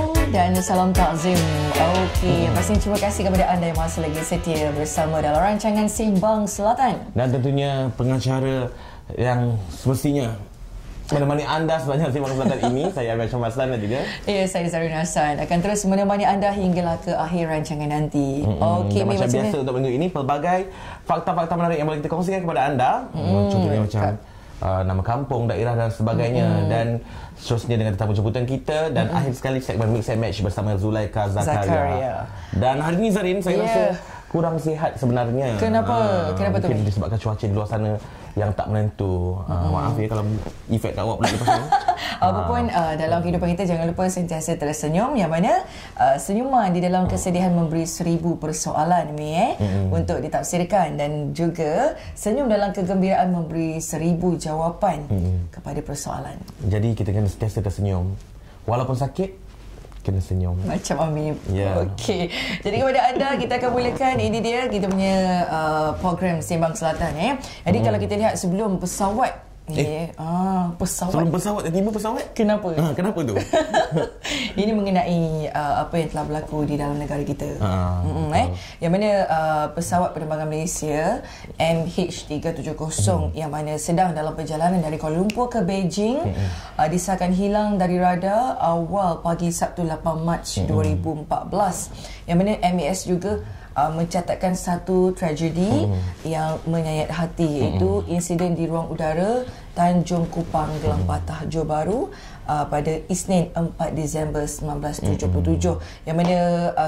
Assalamualaikum dan salam takzim. Okey, pasti terima kasih kepada anda yang masih lagi setia bersama dalam rancangan Sembang Selatan. Dan tentunya pengacara yang semestinya menemani anda sepanjang Sembang Selatan ini, saya Amir Syamazlan dan juga saya Zarin Hassan akan terus menemani anda hinggalah ke akhir rancangan nanti. Okey, macam biasa untuk minggu ini pelbagai fakta-fakta menarik yang boleh kita kongsikan kepada anda. Contohnya macam nama kampung, daerah dan sebagainya, dan seterusnya dengan tetamu jemputan kita, dan akhir sekali segmen Mix and Match bersama Zulaikha Zakaria. Dan hari ini Zarin, saya rasa kurang sihat sebenarnya. Kenapa? Kenapa mungkin tu? disebabkan cuaca di luar sana yang tak menentu. Maaf ya kalau efek tak awak pula lepas ni. Apapun dalam kehidupan kita, jangan lupa sentiasa tersenyum, yang mana senyuman di dalam kesedihan memberi 1000 persoalan untuk ditafsirkan, dan juga senyum dalam kegembiraan memberi 1000 jawapan kepada persoalan. Jadi kita kena sentiasa tersenyum walaupun sakit, kena senyum macam Amir. Yeah. Okey. Jadi kepada anda, kita akan mulakan, ini dia kita punya program Sembang Selatan. Jadi kalau kita lihat sebelum pesawat pesawat. Sebelum pesawat, tiba pesawat. Kenapa? Kenapa tu? Ini mengenai apa yang telah berlaku di dalam negara kita. Yang mana pesawat penerbangan Malaysia MH370 yang mana sedang dalam perjalanan dari Kuala Lumpur ke Beijing disahkan hilang dari radar awal pagi Sabtu 8 Mac 2014. Yang mana MAS juga mencatatkan satu tragedi yang menyayat hati, iaitu insiden di ruang udara Tanjung Kupang, Gelang Patah, Johor Bahru pada Isnin 4 Disember 1977, yang mana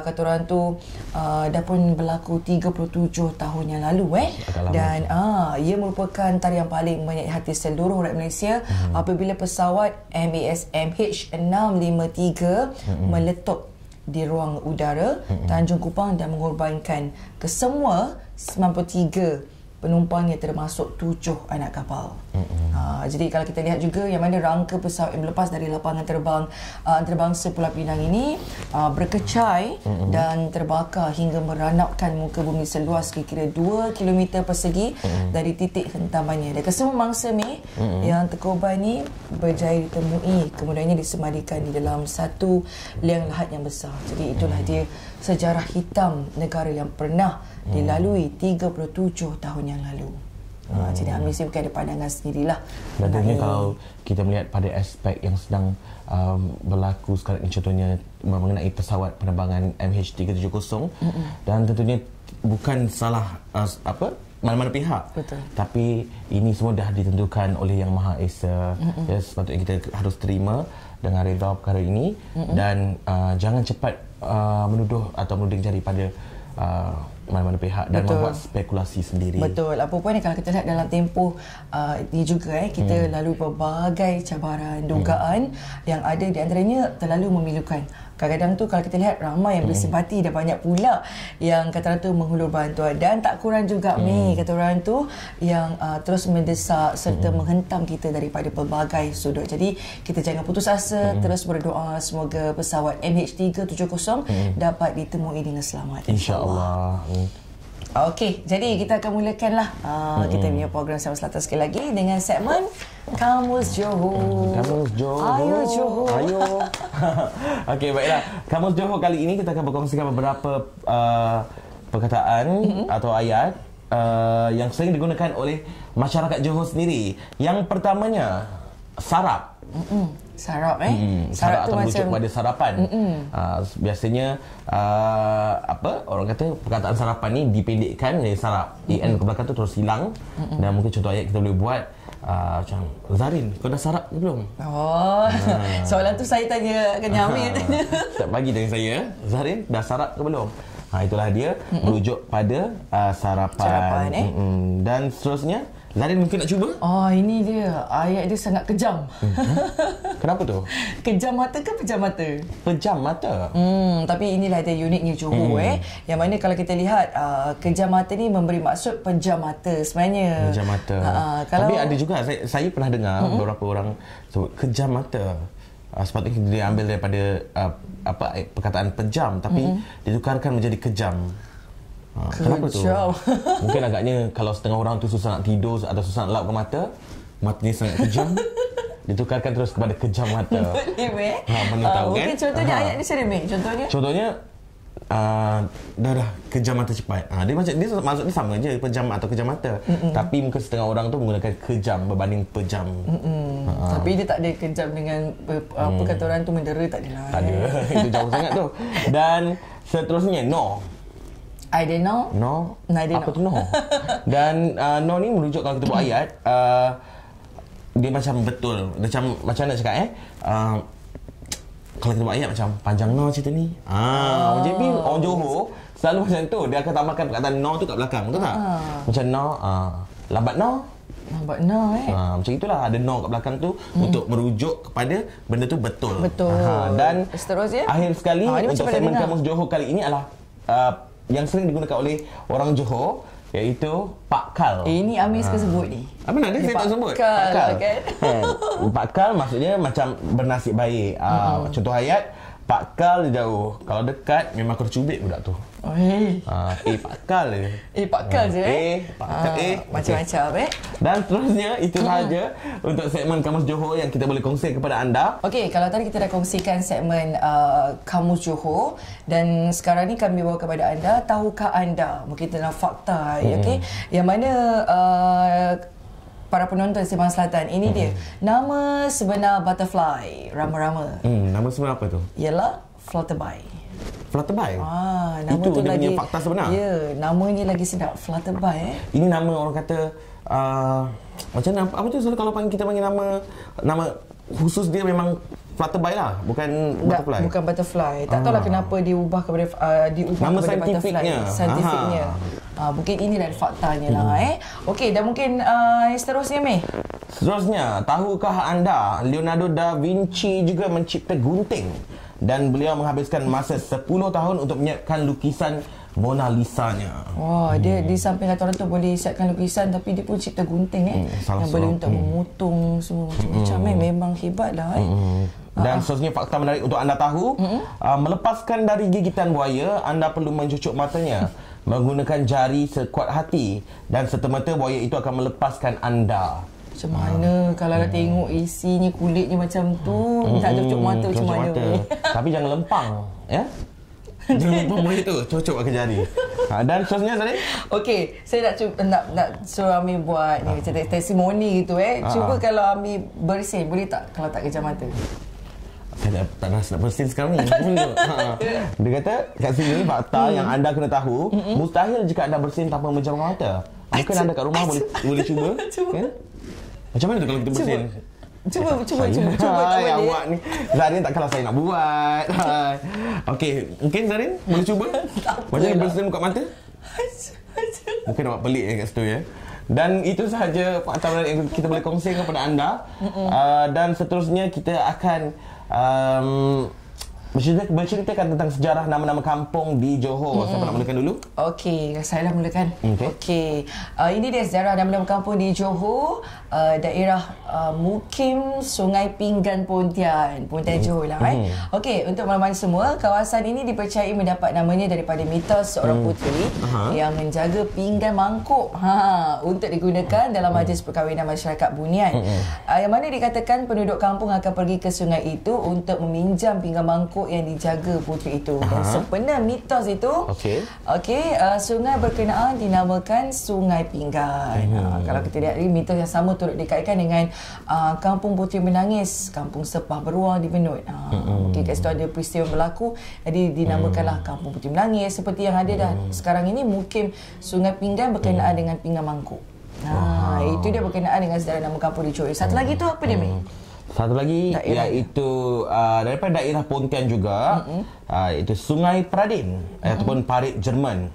kata orang tu dah pun berlaku 37 tahun yang lalu dan ia merupakan tarian paling menyayat hati seluruh rakyat Malaysia apabila pesawat MAS MH653 meletup di ruang udara Tanjung Kupang dan mengorbankan kesemua 93 penumpangnya, termasuk 7 anak kapal. Jadi kalau kita lihat juga yang mana rangka pesawat yang berlepas dari lapangan terbang antarabangsa Pulau Pinang ini berkecai dan terbakar hingga meranapkan muka bumi seluas kira-kira 2 km persegi dari titik hentamannya. Dan kesemua mangsa yang terkorban ni berjaya ditemui, kemudiannya disemadikan di dalam satu liang lahat yang besar. Jadi itulah dia sejarah hitam negara yang pernah dilalui 37 tahun yang lalu. Jadi Amir mesti ada pandangan sendirilah. Dan tentunya kalau kita melihat pada aspek yang sedang berlaku sekarang ini, contohnya mengenai pesawat penerbangan MH370, dan tentunya bukan salah mana-mana pihak. Betul. Tapi ini semua dah ditentukan oleh Yang Maha Esa. Ya, sepatutnya kita harus terima dengan redha perkara ini, dan jangan cepat menuduh atau menuding jari pada mana-mana pihak dan membuat spekulasi sendiri. Betul. Apapun kalau kita lihat dalam tempoh ini juga kita lalu berbagai cabaran, dugaan yang ada, di antaranya terlalu memilukan. Kadang-kadang tu kalau kita lihat ramai yang bersimpati dan banyak pula yang kata orang tu menghulur bantuan, dan tak kurang juga kata orang tu yang terus mendesak serta menghentam kita daripada pelbagai sudut. Jadi kita jangan putus asa, terus berdoa semoga pesawat MH370 dapat ditemui dengan selamat, InsyaAllah. Okey, jadi kita akan mulakanlah kita punya program Sembang Selatan sekali lagi dengan segmen Kamus Johor. Kamus Johor. Ayo Johor. Ayo. Okey, baiklah. Kamus Johor kali ini kita akan berkongsikan beberapa perkataan atau ayat yang sering digunakan oleh masyarakat Johor sendiri. Yang pertamanya, sarap. Sarap sarap atau merujuk pada sarapan. Biasanya orang kata perkataan sarapan ni dipendekkan dari sarap. EN ke belakang tu terus hilang. Dan mungkin contoh ayat kita boleh buat macam, Zarin, kau dah sarap ke belum? Soalan tu saya tanya ke Amir. Setiap pagi tanya saya, Zarin dah sarap ke belum? Itulah dia, merujuk pada sarapan. Dan seterusnya, Zarin mungkin nak cuba? Ini dia. Ayat dia sangat kejam. Kenapa tu? Kejam mata ke pejam mata? Pejam mata. Tapi inilah dia uniknya Johor yang mana kalau kita lihat kejam mata ni memberi maksud pejam mata sebenarnya. Pejam mata. Tapi ada juga saya pernah dengar beberapa orang sebut kejam mata. Sepatutnya dia ambil daripada perkataan pejam, tapi ditukarkan menjadi kejam. Kenapa tu? Mungkin agaknya kalau setengah orang tu susah nak tidur atau susah nak lap ke mata, matanya sangat kejam. ditukarkan terus kepada kejam mata. Boleh, Mek. Mana tahu kan? Mungkin contohnya ayat ni macam Mek? Contohnya dah kejam mata cepat. Dia macam dia maksudnya sama je pejam atau kejam mata. Tapi mungkin setengah orang tu menggunakan kejam berbanding pejam. Tapi dia tak ada kejam dengan apa kata orang tu mendera, tak ada lah. Tak ada. Itu jauh sangat tu. Dan seterusnya no. I don't know. No. Apa tu no? Dan no ni merujuk kalau kita buat ayat dia macam betul. Macam nak cakap kalau kita buat ayat macam panjang no cerita ni. Jadi orang Johor selalu macam tu. Dia akan tambahkan perkataan no tu kat belakang. Betul tak? Macam no, lambat no. Lambat no macam itulah. Ada no kat belakang tu untuk merujuk kepada benda tu betul. Dan seterusnya akhir sekali untuk segmen Kamus Johor kali ini adalah yang sering digunakan oleh orang Johor, iaitu Pak Kal. Ini Amir suka sebut ni. Apa nak dia? Saya tak sebut. Pak Kal kan? Pak Kal maksudnya macam bernasib baik. Contoh ayat, Pak Kal jauh. Kalau dekat, memang aku cubit budak tu. Pak Kal je. Pak Kal je macam-macam Dan seterusnya, itu sahaja untuk segmen Kamus Johor yang kita boleh kongsi kepada anda. Okey, kalau tadi kita dah kongsikan segmen Kamus Johor, dan sekarang ni kami bawa kepada anda, tahukah anda, mungkin dalam fakta, okey, yang mana para penonton Sembang Selatan, ini dia nama sebenar butterfly rama-rama. Nama sebenar apa tu? Ialah Flutterby. Flutterby? Nama itu tu dia lagi, punya fakta sebenar? Ya, namanya lagi sedap, Flutterby. Ini nama orang kata macam mana, apa tu selalu kalau kita panggil nama khusus dia memang Flutterby lah, bukan butterfly. Bukan butterfly. Tak tahulah kenapa diubah kepada nama kepada butterfly. Saintifiknya. Mungkin ini dari faktanya lah. Okey, dan mungkin yang seterusnya Meh. Seterusnya, tahukah anda Leonardo da Vinci juga mencipta gunting, dan beliau menghabiskan masa 10 tahun untuk menyiapkan lukisan Mona Lisa-nya. Wah, dia di samping kata orang tu boleh siapkan lukisan, tapi dia pun cipta gunting yang boleh untuk memotong semua macam-macam. Memang hebatlah. Dan seterusnya, fakta menarik untuk anda tahu, melepaskan dari gigitan buaya, anda perlu mencucuk matanya menggunakan jari sekuat hati, dan serta-merta buaya itu akan melepaskan anda. Macam mana kalau dah tengok isinya, kulitnya macam tu, nak cucuk mata macam mana? Tapi jangan lempang, ya? Jangan lempang buaya tu, cucuk pakai jari. Dan seterusnya tadi? Okey, saya nak suruh Amir buat ni macam testimoni gitu Cuba kalau Amir bersin, boleh tak kalau tak kejam mata? Saya tak rasa nak bersin sekarang ni. Dia kata kat sini fakta yang anda kena tahu, mustahil jika anda bersin tanpa menjamkan mata. Mungkin anda kat rumah boleh cuba. Kan? Macam mana tu kalau kita bersin? Cuba awak ni. Zarin takkanlah saya nak buat. Okey, mungkin Zarin boleh cuba? Macam mana bersin buka mata? Mungkin nampak pelik kat situ ya. Dan itu sahaja fakta menarik yang kita boleh kongsi kepada anda. Dan seterusnya kita akan berceritakan tentang sejarah nama-nama kampung di Johor. Siapa nak mulakan dulu? Okey, saya dah mulakan. Okey. Ini dia sejarah nama-nama kampung di Johor, daerah Mukim Sungai Pinggan Pontian Johor lah. Okey, untuk makluman semua, kawasan ini dipercayai mendapat namanya daripada mitos seorang puteri yang menjaga pinggan mangkuk untuk digunakan dalam majlis perkahwinan masyarakat Bunian. Yang mana dikatakan penduduk kampung akan pergi ke sungai itu untuk meminjam pinggan mangkuk yang dijaga puteri itu. Dan sebenar mitos itu, sungai berkenaan dinamakan Sungai Pinggan. Kalau kita lihat ini, mitos yang sama turut dikaitkan dengan kampung Puteri Menangis, kampung Sepah Beruang di Benut. Mungkin kat situ ada peristiwa berlaku, jadi dinamakanlah kampung Puteri Menangis. Seperti yang ada dah sekarang ini, Mukim Sungai Pinggan berkenaan dengan pinggan mangkuk. Itu dia berkenaan dengan sejarah nama kampung di Johor. Satu lagi tu apa dia, Mek? Satu lagi iaitu daripada daerah Pontian juga, iaitu Sungai Pradin ataupun Parit Jerman.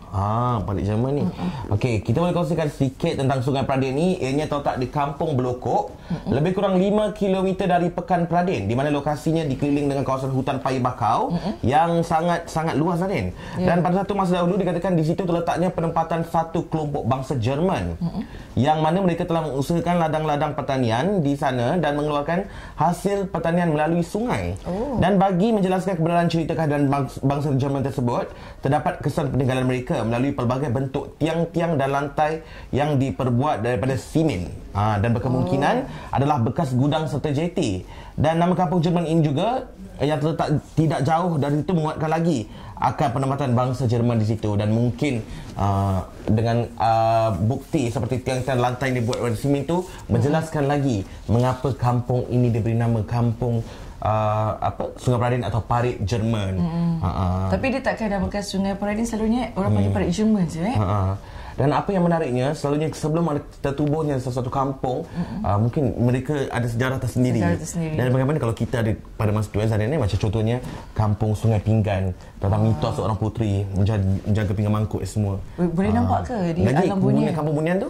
Parit Jerman ni. Okey, kita boleh kongsikan sedikit tentang Sungai Pradin ni. Ianya terletak di Kampung Belokok, lebih kurang 5 km dari Pekan Pradin, di mana lokasinya dikeliling dengan kawasan hutan payu bakau yang sangat luas, Radin. Dan pada satu masa dahulu dikatakan di situ terletaknya penempatan satu kelompok bangsa Jerman, yang mana mereka telah mengusahakan ladang-ladang pertanian di sana dan mengeluarkan hasil pertanian melalui sungai. Dan bagi menjelaskan kebenaran cerita kehadiran bangsa Jerman tersebut, terdapat kesan peninggalan mereka melalui pelbagai bentuk tiang-tiang dan lantai yang diperbuat daripada simen. Dan berkemungkinan adalah bekas gudang serta jeti. Dan nama kampung Jerman ini juga yang terletak tidak jauh dari itu menguatkan lagi akan penempatan bangsa Jerman di situ. Dan mungkin dengan bukti seperti tiang-tiang lantai yang dibuat oleh simen itu menjelaskan lagi mengapa kampung ini diberi nama kampung Sungai Peradin atau Parit Jerman. Tapi dia takkan namakan Sungai Peradin, selalunya orang panggil Parit Jerman je. Dan apa yang menariknya, selalunya sebelum ada tertubuhnya sesuatu kampung, mungkin mereka ada sejarah tersendiri. Dan bagaimana kalau kita ada pada masa tu Zarian ni, macam contohnya kampung Sungai Pinggan, tentang mitos seorang puteri menjaga pinggan mangkuk semua. Boleh nampak ke di Lagi, alam Bunian? Kampung Bunian tu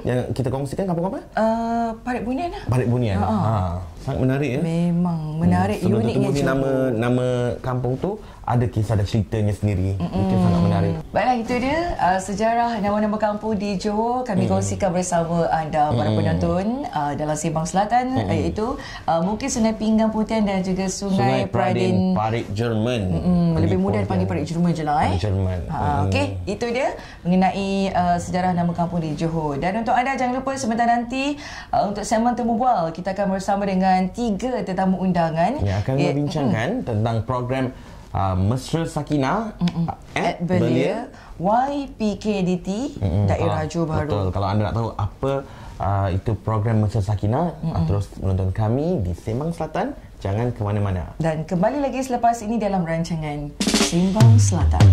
yang kita kongsikan kampung apa? Parit Bunian lah. Parit Bunian. Sangat menarik ya. Memang menarik, uniknya Johor. Nama kampung tu ada kisah dan ceritanya sendiri. Itu sangat menarik. Baiklah, itu dia sejarah nama-nama kampung di Johor kami kongsikan bersama anda para penonton dalam Sembang Selatan, iaitu mungkin Sungai Pinggan Putian dan juga Sungai Peradin Parit Jerman. Lebih mudah dipanggil Parit Jerman je lah. Parit Jerman. Okey, itu dia mengenai sejarah nama kampung di Johor. Dan untuk anda, jangan lupa sebentar nanti untuk segmen Temu Bual, kita akan bersama dengan 3 tetamu undangan yang akan membincangkan tentang program Mesra Sakinah at Belia YPKDT Daerah Johor Bahru. Betul. Kalau anda nak tahu apa itu program Mesra Sakinah, terus menonton kami di Sembang Selatan. Jangan ke mana-mana. Dan kembali lagi selepas ini dalam rancangan Sembang Selatan.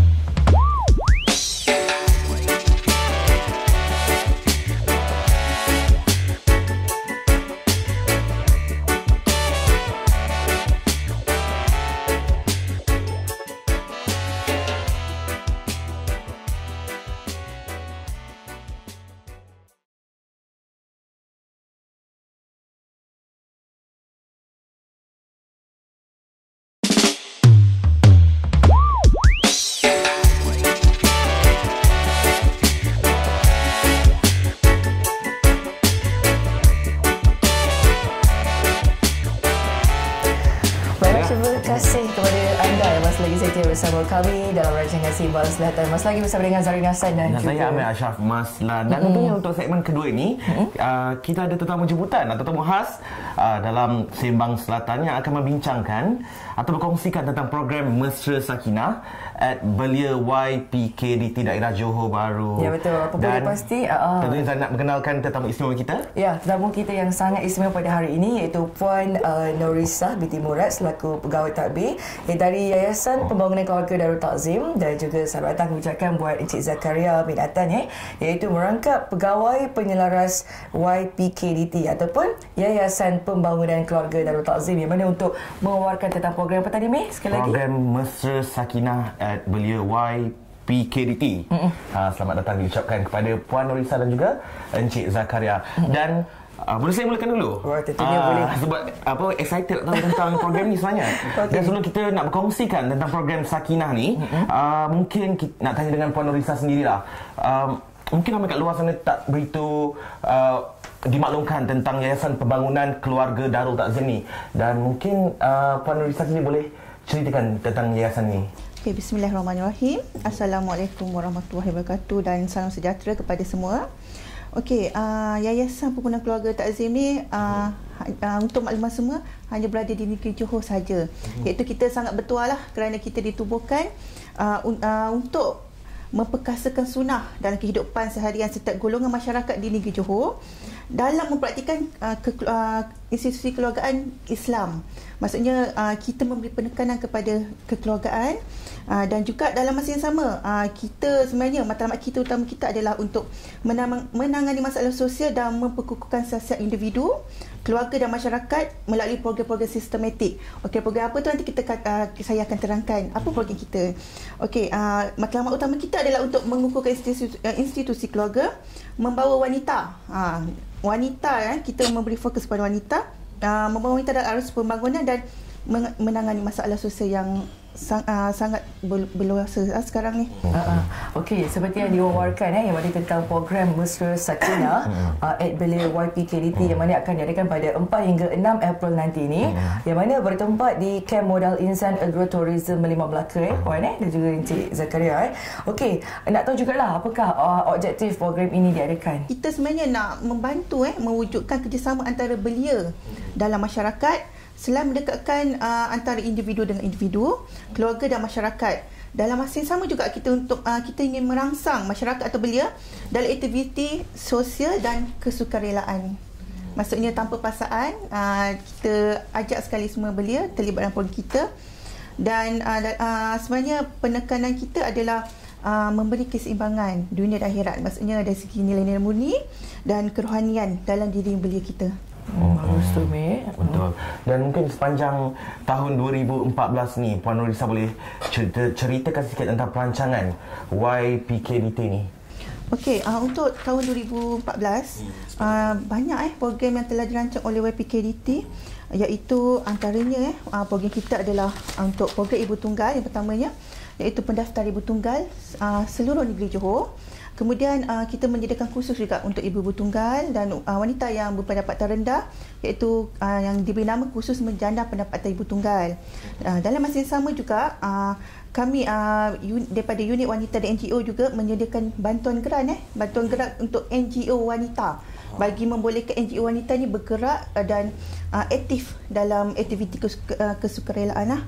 Terima kasih kepada anda yang masih lagi setia bersama kami dalam rancangan Sembang Selatan. Masih lagi bersama dengan Zarin Hassan dan juga saya Amir Ashraf Maslan. Dan tentunya untuk segmen kedua ini kita ada tetamu jemputan atau tetamu khas dalam Sembang Selatan yang akan membincangkan atau berkongsikan tentang program Mesra Sakinah at Belia YPKDT Daerah Johor Bahru. Ya, betul. Apa boleh pasti tentunya saya nak mengenalkan tetamu istimewa kita. Ya, tetamu kita yang sangat istimewa pada hari ini iaitu Puan Norisah binti Murad selaku pegawai tadbir dari Yayasan Pembangunan Keluarga Darul Takzim, dan juga selamat datang ucapkan buat Encik Zakaria bin Atan iaitu merangkap pegawai penyelaras YPKDT ataupun Yayasan Pembangunan Keluarga Darul Takzim, yang mana untuk mengeluarkan tentang program apa tadi, Mei? Sekali lagi. Program Mesra Sakinah at Belia YPKDT. Selamat datang diucapkan kepada Puan Norisah dan juga Encik Zakaria. Dan boleh saya mulakan dulu? Tentunya boleh. Sebab excited tahu tentang program ni sebenarnya. Dan sebelum kita nak berkongsikan tentang program Sakinah ni, mungkin kita nak tanya dengan Puan Norisah sendirilah. Mungkin ramai kat luar sana tak beritahu dimaklumkan tentang Yayasan Pembangunan Keluarga Darul Takzim ni. Dan mungkin Puan Norisah sendiri boleh ceritakan tentang yayasan ni. Okay, bismillahirrahmanirrahim. Assalamualaikum warahmatullahi wabarakatuh dan salam sejahtera kepada semua. Okey, Yayasan Pembangunan Keluarga Takzim ni untuk makluman semua hanya berada di negeri Johor saja. Iaitu kita sangat bertuah lah kerana kita ditubuhkan untuk memperkasakan sunnah dalam kehidupan seharian setiap golongan masyarakat di negeri Johor dalam mempraktikkan institusi kekeluargaan Islam. Maksudnya kita memberi penekanan kepada kekeluargaan dan juga dalam masa yang sama kita sebenarnya matlamat kita utama kita adalah untuk menangani masalah sosial dan memperkukuhkan siasat individu, keluarga dan masyarakat melalui program-program sistematik. Okey, program apa tu nanti saya akan terangkan apa program kita. Okey, matlamat utama kita adalah untuk mengukuhkan institusi keluarga, membawa wanita. Kita memberi fokus pada wanita, membawa wanita dalam arus pembangunan dan menangani masalah sosial yang sangat berluasa sekarang ni. Okey, seperti yang diwawarkan yang mana tentang program Mesra Sakinah at Belia YPKDT yang mana akan diadakan pada 4 hingga 6 April nanti ni, yang mana bertempat di Kamp Modal Insan Agrotourism Melima Melaka Puan dan juga Encik Zakaria. Okey, nak tahu jugalah apakah objektif program ini diadakan. Kita sebenarnya nak membantu mewujudkan kerjasama antara belia dalam masyarakat selain mendekatkan antara individu dengan individu, keluarga dan masyarakat. Dalam masa yang sama juga kita ingin merangsang masyarakat atau belia dalam aktiviti sosial dan kesukarelaan. Maksudnya tanpa paksaan, kita ajak sekali semua belia terlibat dalam program kita, dan sebenarnya penekanan kita adalah memberi keseimbangan dunia dan akhirat. Maksudnya dari segi nilai-nilai murni dan kerohanian dalam diri belia kita. Bagus tu, Mek. Betul. Dan mungkin sepanjang tahun 2014 ni, Puan Nurisa boleh ceritakan sikit tentang perancangan YPKDT ni. Okey, untuk tahun 2014 banyak program yang telah dirancang oleh YPKDT, iaitu antaranya program kita adalah untuk program ibu tunggal yang pertamanya, iaitu pendaftar ibu tunggal seluruh negeri Johor. Kemudian kita menyediakan kursus juga untuk ibu-ibu tunggal dan wanita yang berpendapatan rendah, iaitu yang diberi nama kursus menjana pendapatan ibu tunggal. Dalam masa yang sama juga kami daripada unit wanita dan NGO juga menyediakan bantuan geran untuk NGO wanita, bagi membolehkan NGO wanita ni bergerak dan aktif dalam aktiviti kesukarelaan.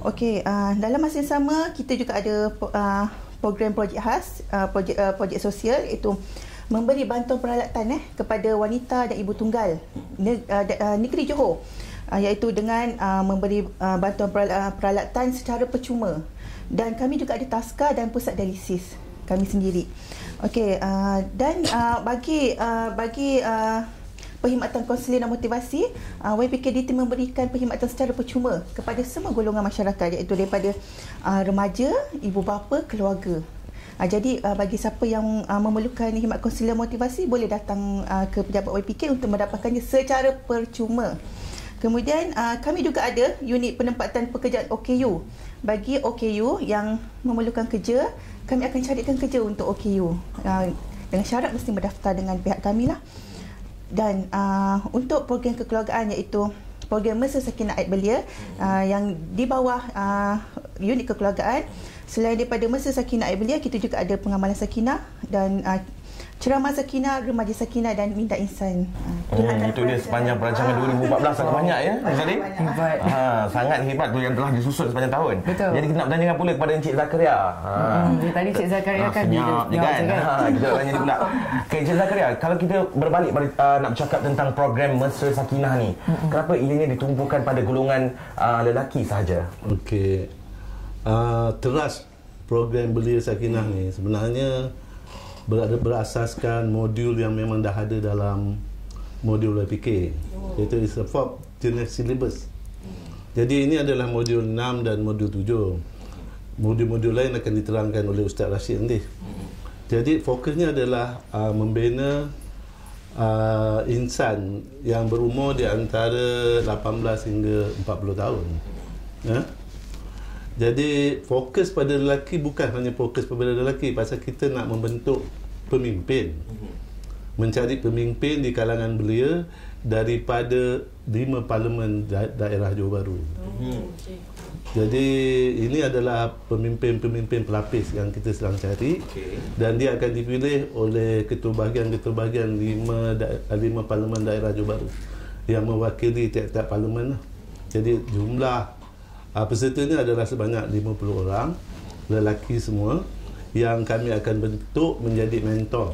Okey, dalam masa yang sama kita juga ada program projek khas, projek sosial, iaitu memberi bantuan peralatan kepada wanita dan ibu tunggal negeri Johor, iaitu dengan memberi bantuan peralatan secara percuma. Dan kami juga ada taska dan pusat dialisis kami sendiri. Okey, dan bagi perkhidmatan konseling dan motivasi, YPKDT memberikan perkhidmatan secara percuma kepada semua golongan masyarakat, iaitu daripada remaja, ibu bapa, keluarga. Jadi bagi siapa yang memerlukan khidmat konseling dan motivasi, boleh datang ke pejabat YPK untuk mendapatkannya secara percuma. Kemudian kami juga ada unit penempatan pekerjaan OKU. Bagi OKU yang memerlukan kerja, kami akan carikan kerja untuk OKU. Dengan syarat mesti berdaftar dengan pihak kami lah. Dan untuk program kekeluargaan, iaitu program Mesra Sakinah at Belia yang di bawah unit kekeluargaan, selain daripada Mesra Sakinah at Belia, kita juga ada pengamalan Sakinah dan ceramah Sakinah, remaja Sakinah dan minda insan. Itu dia sepanjang perancangan 2014 sangat banyak ya, Zali? Hebat. Sangat hebat tu yang telah disusun sepanjang tahun. Betul. Jadi kita nak bertanyakan pula kepada Encik Zakaria. Tadi Encik Zakaria kan senyap je kan. Kita tanya dia pula. Okay, Encik Zakaria, kalau kita berbalik nak bercakap tentang program Mesra Sakinah ni, kenapa ianya ditumpukan pada golongan lelaki sahaja? Okey. Teras program Belia Sakinah ni sebenarnya berasaskan modul yang memang dah ada dalam modul YPK, iaitu is a 4 jenis syllabus. Jadi ini adalah modul 6 dan modul 7. Modul-modul lain akan diterangkan oleh Ustaz Rashid nanti. Jadi fokusnya adalah membina insan yang berumur di antara 18 hingga 40 tahun. Ya? Jadi fokus pada lelaki bukan hanya fokus pada lelaki, pasal kita nak membentuk pemimpin, mencari pemimpin di kalangan belia daripada 5 parlimen daerah Johor Bahru. Jadi ini adalah pemimpin-pemimpin pelapis yang kita sedang cari, dan dia akan dipilih oleh ketua bahagian 5 parlimen daerah Johor Bahru yang mewakili tiap-tiap parlimen. Jadi jumlah peserta ini adalah sebanyak 50 orang, lelaki semua, yang kami akan bentuk menjadi mentor.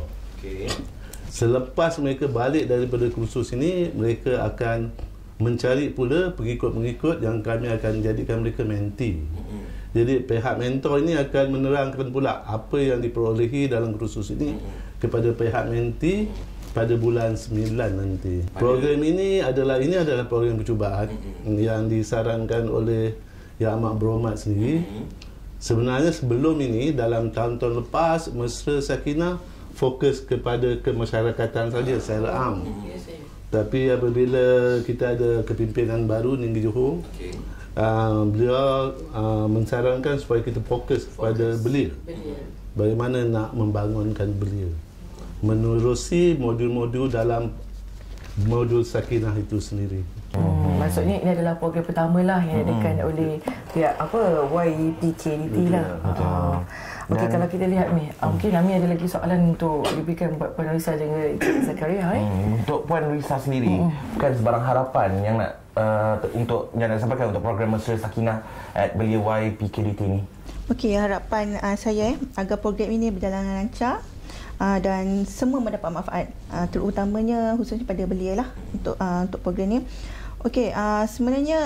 Selepas mereka balik daripada kursus ini, mereka akan mencari pula pengikut-pengikut yang kami akan jadikan mereka menti. Jadi pihak mentor ini akan menerangkan pula apa yang diperolehi dalam kursus ini kepada pihak menti pada bulan 9 nanti. Program ini adalah program percubaan yang disarankan oleh Yang Amat Berhormat sendiri. Sebenarnya sebelum ini, dalam tahun-tahun lepas, Mesra Sakinah fokus kepada kemasyarakatan saja secara am. Tapi apabila kita ada kepimpinan baru negeri Johor, beliau mensarankan supaya kita fokus pada belia. Bagaimana nak membangunkan belia, menerusi modul-modul dalam modul Sakinah itu sendiri. Maksudnya ini adalah program pertama lah yang diadakan oleh pihak YPKDT lah. Okey, kalau kita lihat ni, mungkin Ami ada lagi soalan untuk diberikan buat Puan Risa dan Encik Zakaria. Untuk Puan Risa sendiri, bukan sebarang harapan yang nak yang nak sampaikan untuk program Mesra Sakinah at Belia YPKDT ni. Okey, harapan saya agar program ini berjalan lancar dan semua mendapat manfaat, terutamanya khususnya pada belia lah untuk program ni. Okey, sebenarnya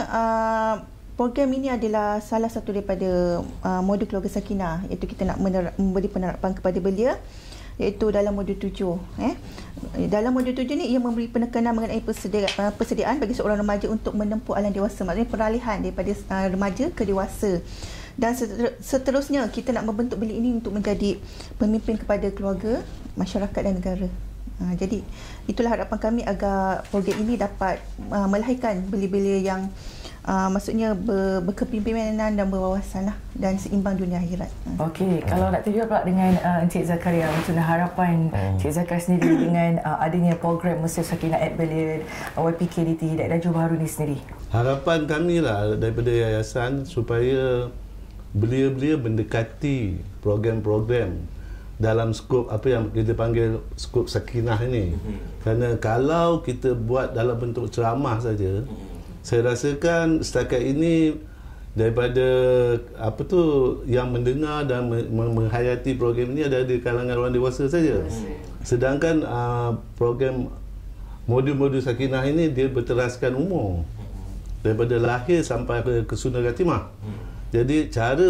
program ini adalah salah satu daripada modul keluarga Sakinah, iaitu kita nak memberi penerapan kepada belia, iaitu dalam modul 7. Dalam modul 7 ni ia memberi penekanan mengenai persediaan bagi seorang remaja untuk menempuh alam dewasa, maksudnya peralihan daripada remaja ke dewasa. Dan seterusnya kita nak membentuk belia ini untuk menjadi pemimpin kepada keluarga, masyarakat dan negara. Jadi itulah harapan kami agar program ini dapat melahirkan belia-belia yang maksudnya berkepimpinan dan berwawasan lah, dan seimbang dunia akhirat. Okey, kalau nak terjumpa pula dengan Encik Zakaria, macam mana harapan Encik Zakaria sendiri dengan adanya program Mesra Sakinah at Belia YPKDT dan Johor Bahru ni sendiri? Harapan kami lah daripada yayasan supaya belia-belia mendekati program-program dalam skop apa yang kita panggil skop Sakinah ini. Kerana kalau kita buat dalam bentuk ceramah saja, saya rasakan setakat ini daripada yang mendengar dan menghayati program ini ada di kalangan orang dewasa saja. Sedangkan program modul-modul Sakinah ini dia berteraskan umur daripada lahir sampai ke sunnah khatimah. Jadi cara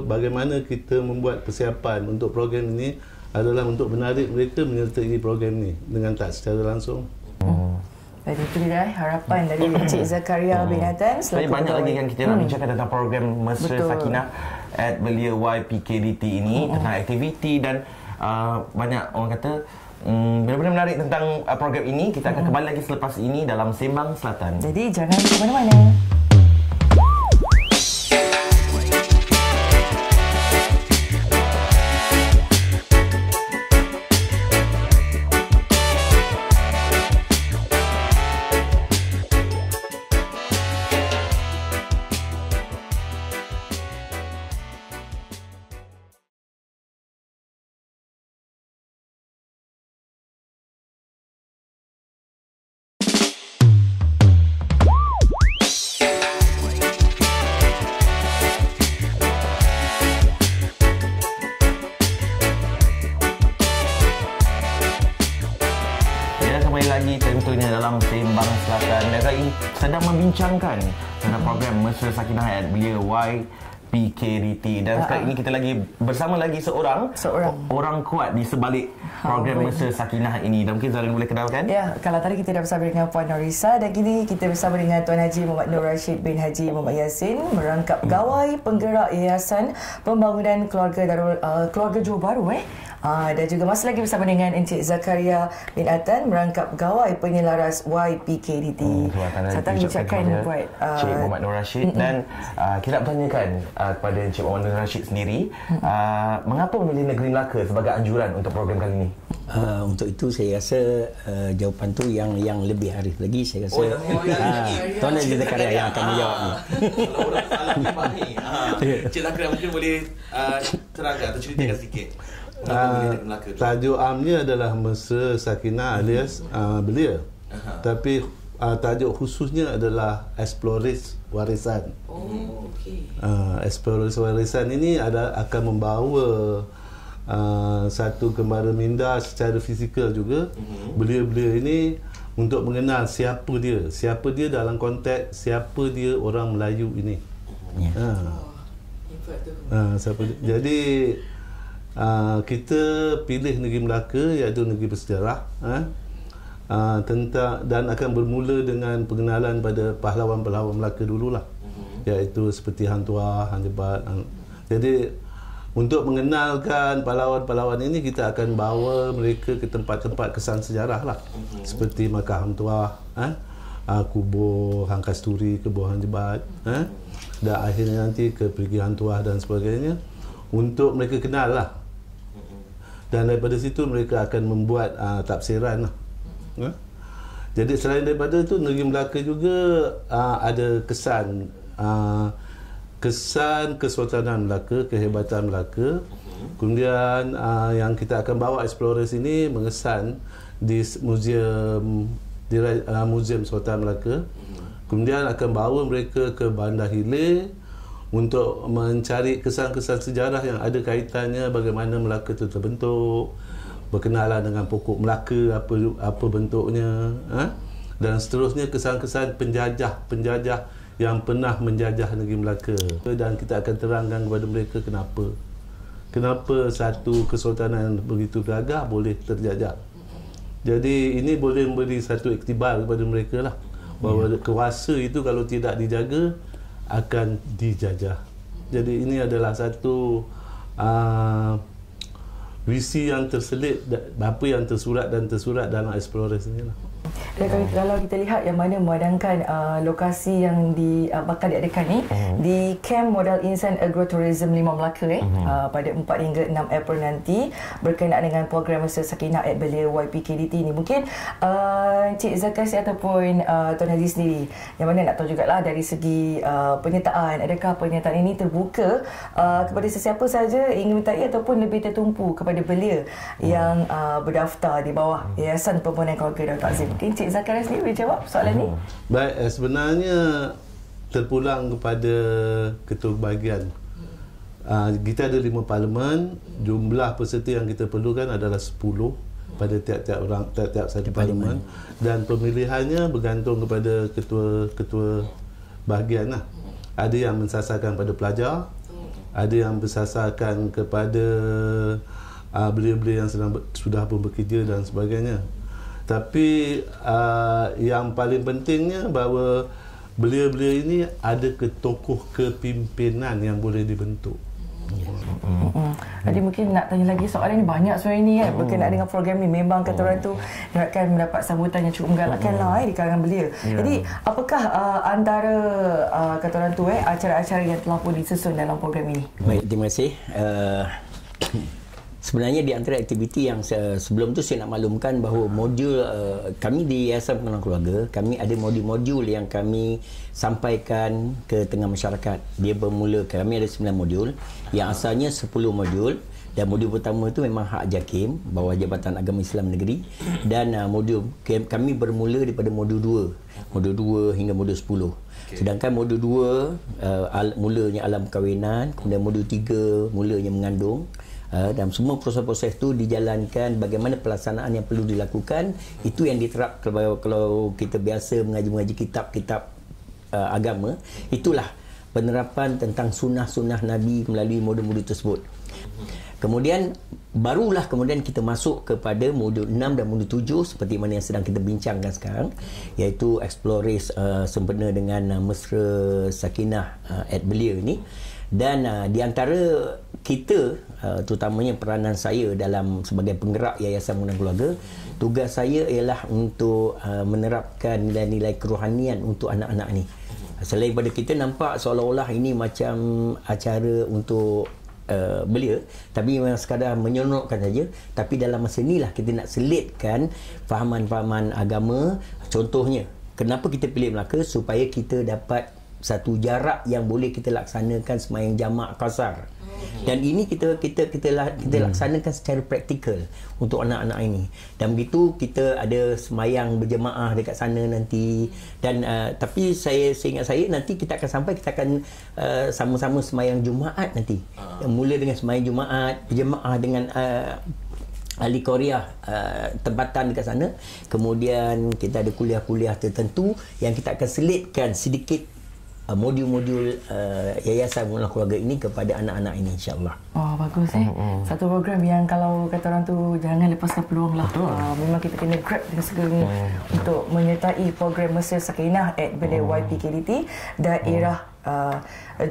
bagaimana kita membuat persiapan untuk program ini adalah untuk menarik mereka menyertai program ini dengan tak secara langsung. Jadi itu dia harapan dari Encik Zakaria bin Atan. Tapi banyak lagi kan kita nak bincangkan tentang program Mesra Sakinah at Belia YPKDT ini, tentang aktiviti dan banyak orang kata benar-benar menarik tentang program ini. Kita akan kembali lagi selepas ini dalam Sembang Selatan. Jadi jangan ke mana-mana. Tentunya dalam Sembang Selatan, dan kali ini sedang membincangkan tentang program Mesra Sakinah at Belia YPKDT. Dan sekali ini kita lagi bersama lagi seorang orang kuat di sebalik program Mesra Sakinah ini. Dan mungkin Zarin boleh kenalkan? Ya, kalau tadi kita dah bersama dengan Puan Norisa, dan kini kita bersama dengan Tuan Haji Muhammad Nur Rashid bin Haji Muhammad Yassin, merangkap gawai penggerak Yayasan Pembangunan Keluarga Johor Bahru. Dan juga masih lagi bersama dengan Encik Zakaria bin Atan, merangkap gawai penyelaras YPKDT. Saya tak ucapkan buat Encik Muhammad Nur Rashid. Dan kita nak bertanyakan kepada Encik Muhammad Nur Rashid sendiri, mengapa memilih Negeri Melaka sebagai anjuran untuk program kali ini? Untuk itu saya rasa jawapan tu yang lebih arif lagi. Saya rasa Tuan Haji Zakaria yang akan menjawab ni. Kalau orang salah memang ni, Encik Zakaria mungkin boleh terangkan atau ceritakan sikit. Tajuk amnya adalah Mesra Sakinah alias Belia. Tapi tajuk khususnya adalah Exploris Warisan. Exploris Warisan ini akan membawa satu kembara minda secara fizikal juga. Belia-belia ini untuk mengenal siapa dia dalam konteks siapa dia orang Melayu ini. Siapa dia. Jadi kita pilih negeri Melaka, iaitu negeri bersejarah, tentang, dan akan bermula dengan pengenalan pada pahlawan-pahlawan Melaka dululah, iaitu seperti Hang Tuah, Hang Jebat. Jadi untuk mengenalkan pahlawan-pahlawan ini, kita akan bawa mereka ke tempat-tempat kesan sejarah lah, seperti Makam Hang Tuah, kubur Hang Kasturi, kubur Hang Jebat, dan akhirnya nanti ke Perigi Hang Tuah dan sebagainya, untuk mereka kenal lah. Dan daripada situ mereka akan membuat tafsiran lah. Jadi selain daripada itu, negeri Melaka juga ada kesan Kesultanan Melaka, kehebatan Melaka. Kemudian yang kita akan bawa explorers ini mengesan di Museum Sultan Melaka. Kemudian akan bawa mereka ke Bandar Hilir untuk mencari kesan-kesan sejarah yang ada kaitannya bagaimana Melaka itu terbentuk, berkenalan dengan pokok Melaka, apa bentuknya, dan seterusnya kesan-kesan penjajah yang pernah menjajah negeri Melaka. Dan kita akan terangkan kepada mereka kenapa satu kesultanan begitu gagah boleh terjajah. Jadi ini boleh memberi satu iktibar kepada mereka lah, bahawa kuasa itu kalau tidak dijaga akan dijajah. Jadi ini adalah satu visi yang terselit, apa yang tersurat dalam Explorers ini lah. Dan kalau kita lihat yang mana memadamkan lokasi yang bakal diadakan ni di Kem Modal Insan Agrotourism 5 Melaka pada 4 hingga 6 April nanti berkenaan dengan program Mesir Sakinah at Belia YPKDT ni. Mungkin Cik Zakasi ataupun Tuan Haji sendiri yang mana nak tahu jugalah dari segi penyertaan, adakah penyertaan ini terbuka kepada sesiapa saja ingin menyertai ataupun lebih tertumpu kepada belia yang berdaftar di bawah Yayasan Pembangunan Keluarga Datuk Azim. Mungkin Cik Zakaria sendiri boleh jawab soalan ni? Baik, sebenarnya terpulang kepada ketua bahagian. Kita ada 5 parlimen, jumlah peserta yang kita perlukan adalah 10 pada tiap-tiap satu parlimen, dan pemilihannya bergantung kepada ketua bahagian lah. Ada yang mensasarkan pada pelajar, ada yang bersasarkan kepada belia-belia yang sudah pun bekerja dan sebagainya. Tapi yang paling pentingnya bahawa belia-belia ini ada tokoh kepimpinan yang boleh dibentuk. Jadi mungkin nak tanya lagi soalan ni banyak soalan ni kan berkenaan dengan program ni. Memang kata orang tu akan mendapat sambutan yang cukup menggalakkan lah di kalangan belia. Jadi apakah antara kata orang tu acara-acara yang telah pun disusun dalam program ini? Baik, terima kasih. Sebenarnya di antara aktiviti yang sebelum tu saya nak maklumkan bahawa modul kami di Yayasan Pembangunan Keluarga, kami ada modul-modul yang kami sampaikan ke tengah masyarakat. Dia bermula, kami ada 9 modul yang asalnya 10 modul, dan modul pertama tu memang hak JAKIM, bawah Jabatan Agama Islam Negeri, dan modul kami bermula daripada modul 2 hingga modul 10. Sedangkan modul 2 mulanya alam perkahwinan, kemudian modul 3 mulanya mengandung. Dan semua proses-proses itu dijalankan, bagaimana pelaksanaan yang perlu dilakukan itu yang diterap. Kalau kita biasa mengaji kitab-kitab agama, itulah penerapan tentang sunnah-sunnah Nabi melalui modul-modul tersebut. Kemudian barulah kita masuk kepada modul 6 dan modul 7 seperti mana yang sedang kita bincangkan sekarang, iaitu Explorers sempena dengan Mesra Sakinah at Belia ini. Dan di antara kita, terutamanya peranan saya sebagai penggerak Yayasan Pembangunan Keluarga, tugas saya ialah untuk menerapkan nilai-nilai kerohanian untuk anak-anak ni. Selain daripada kita nampak seolah-olah ini macam acara untuk belia, tapi memang sekadar menyeronokkan saja. Tapi dalam masa inilah kita nak selitkan fahaman-fahaman agama. Contohnya, kenapa kita pilih Melaka? Supaya kita dapat satu jarak yang boleh kita laksanakan sembahyang jamak qasar. Dan ini kita laksanakan secara praktikal untuk anak-anak ini. Dan begitu kita ada sembahyang berjemaah dekat sana nanti. Dan tapi saya ingat nanti kita akan sama-sama sembahyang Jumaat nanti. Mula dengan sembahyang Jumaat berjemaah dengan ahli Korea tempatan dekat sana. Kemudian kita ada kuliah-kuliah tertentu yang kita akan selitkan sedikit modul-modul Yayasan Pembangunan Keluarga ini kepada anak-anak ini, insya-Allah. Oh, bagus satu program yang kalau kata orang tu jangan lepaskan peluang lah. Memang kita kena grab dengan segalanya untuk menyertai program Mesir Sakinah at Belia YPKDT daerah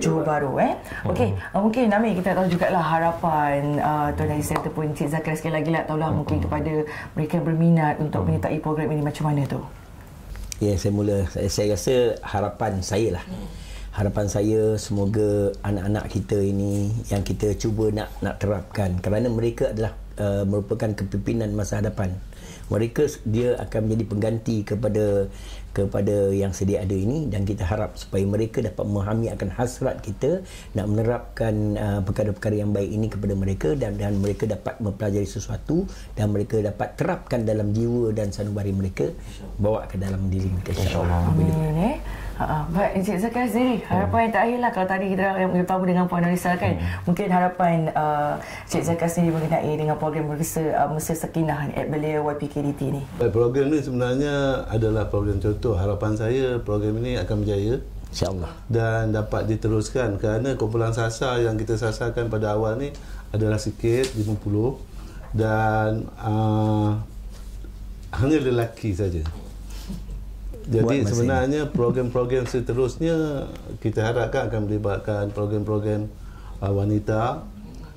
Johor Bahru. Okey, mungkin Nami kita tahu jugalah harapan Tuan Haji ataupun Cik Zakaria sekali lagi lah tahulah mungkin kepada mereka yang berminat untuk menyertai program ini macam mana tu. Ya, saya rasa harapan saya lah. Harapan saya semoga anak-anak kita ini yang kita cuba nak terapkan, kerana mereka adalah merupakan kepimpinan masa hadapan. Mereka dia akan menjadi pengganti kepada yang sedia ada ini, dan kita harap supaya mereka dapat memahami akan hasrat kita nak menerapkan perkara-perkara yang baik ini kepada mereka, dan mereka dapat mempelajari sesuatu dan mereka dapat terapkan dalam jiwa dan sanubari mereka, bawa ke dalam diri mereka, insya-Allah. Amin. Baik, Encik Zakariah sendiri, harapan yang terakhir lah. Kalau tadi kita yang bertemu dengan Puan Nurisa kan, mungkin harapan Encik Zakariah sendiri mengenai dengan program Mesra Sakinah at Belia YPKDT ni. Program ni sebenarnya adalah program contoh. Harapan saya program ini akan berjaya, insya-Allah, dan dapat diteruskan, kerana kumpulan sasar yang kita sasarkan pada awal ni adalah sikit, 50, dan hanya lelaki saja. Jadi sebenarnya program-program seterusnya kita harapkan akan melibatkan program-program wanita,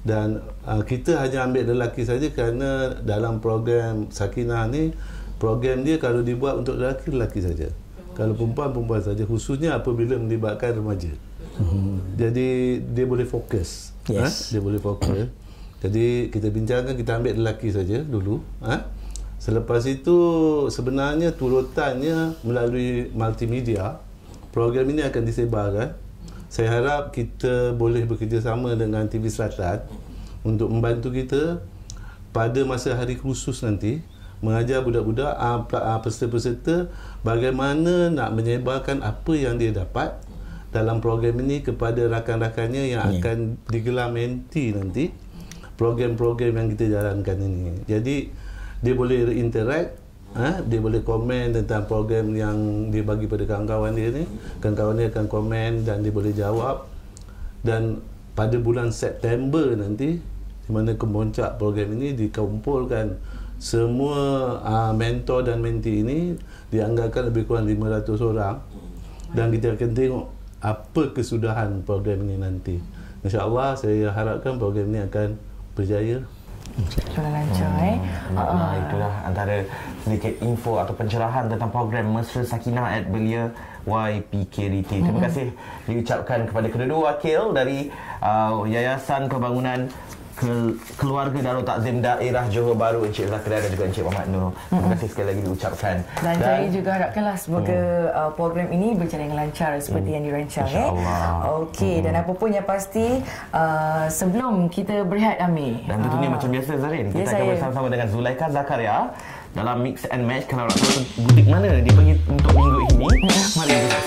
dan kita hanya ambil lelaki saja kerana dalam program Sakinah ni, program dia kalau dibuat untuk lelaki saja. Kalau perempuan saja, khususnya apabila melibatkan remaja. Jadi dia boleh fokus. Yes. Dia boleh fokus. Jadi kita bincangkan, kita ambil lelaki saja dulu. Selepas itu sebenarnya turutannya melalui multimedia, program ini akan disebarkan. Saya harap kita boleh bekerjasama dengan TV Selatan untuk membantu kita pada masa hari khusus nanti, mengajar budak-budak, peserta-peserta bagaimana nak menyebarkan apa yang dia dapat dalam program ini kepada rakan-rakannya yang akan digelar menti nanti, program-program yang kita jalankan ini. Jadi dia boleh interact, dia boleh komen tentang program yang dia bagi pada kawan-kawan dia ni. Kawan-kawan dia akan komen dan dia boleh jawab. Dan pada bulan September nanti, di mana kemuncak program ini, dikumpulkan semua mentor dan menti ini, dianggarkan lebih kurang 500 orang, dan kita akan tengok apa kesudahan program ini nanti. InsyaAllah saya harapkan program ini akan berjaya. Sudah lancar Itulah antara sedikit info atau pencerahan tentang program Mesra Sakinah at Belia YPKDT. Terima kasih diucapkan kepada kedua wakil dari Yayasan Pembangunan Keluarga Darul Takzim Daerah Johor Bahru, Encik Zakariah dan juga Encik Muhammad Nur. Terima kasih sekali lagi diucapkan. Dan saya juga harapkanlah semoga program ini berjalan dengan lancar seperti yang dirancang. InsyaAllah. Okey, dan apa pun yang pasti, sebelum kita berehat, Amir, dan tentunya macam biasa Zarin, kita akan bersama-sama dengan Zulaikha Zakaria dalam Mix and Match. Kalau nak tahu butik mana dia pergi untuk minggu ini, mari kita